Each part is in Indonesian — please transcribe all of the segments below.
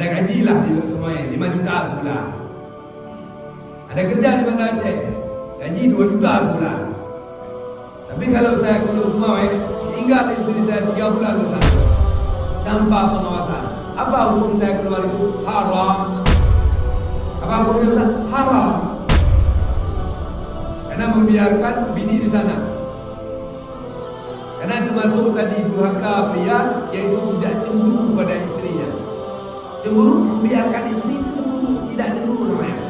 Ada gaji lah di semuanya, 5 juta sebulan. Ada kerja di Banda Aceh, gaji 2 juta sebulan. Tapi kalau saya keluar semua, tinggal istri saya 3 bulan di sana tanpa pengawasan. Apa hukum saya keluar itu? Haram. Apa hukumnya? Haram. Karena membiarkan bini di sana. Karena itu masuk tadi durhaka pria, yaitu tidak cemburu pada istrinya. Cemburu, membiarkan istri itu cemburu, tidak cemburu namanya.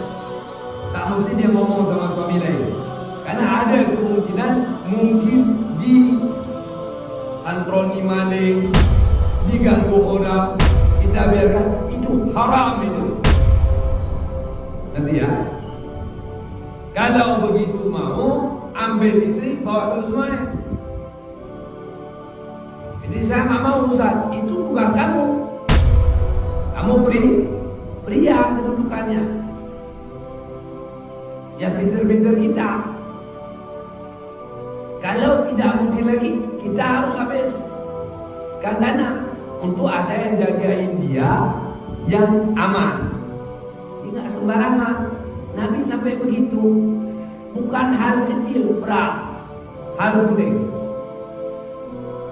Tak mesti dia ngomong sama suami lain. Karena ada kemungkinan mungkin di antroni maling, diganggu orang, kita biarkan, itu haram itu. Nanti ya. Kalau begitu mau, ambil istri, bawa dulu semuanya. Jadi saya nggak mau Ustaz, itu tugas kamu. Kamu pria kedudukannya. Ya pinter-pinter kita. Kalau tidak mungkin lagi, kita harus habiskan dana untuk ada yang jagain dia yang aman. Ini nggak sembarangan. Nabi sampai begitu. Bukan hal kecil, berat, hal penting.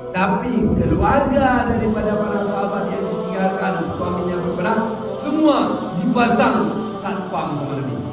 Tapi keluarga daripada para sahabat yang ditinggalkan suaminya berperang, semua dipasang satpam sama Nabi.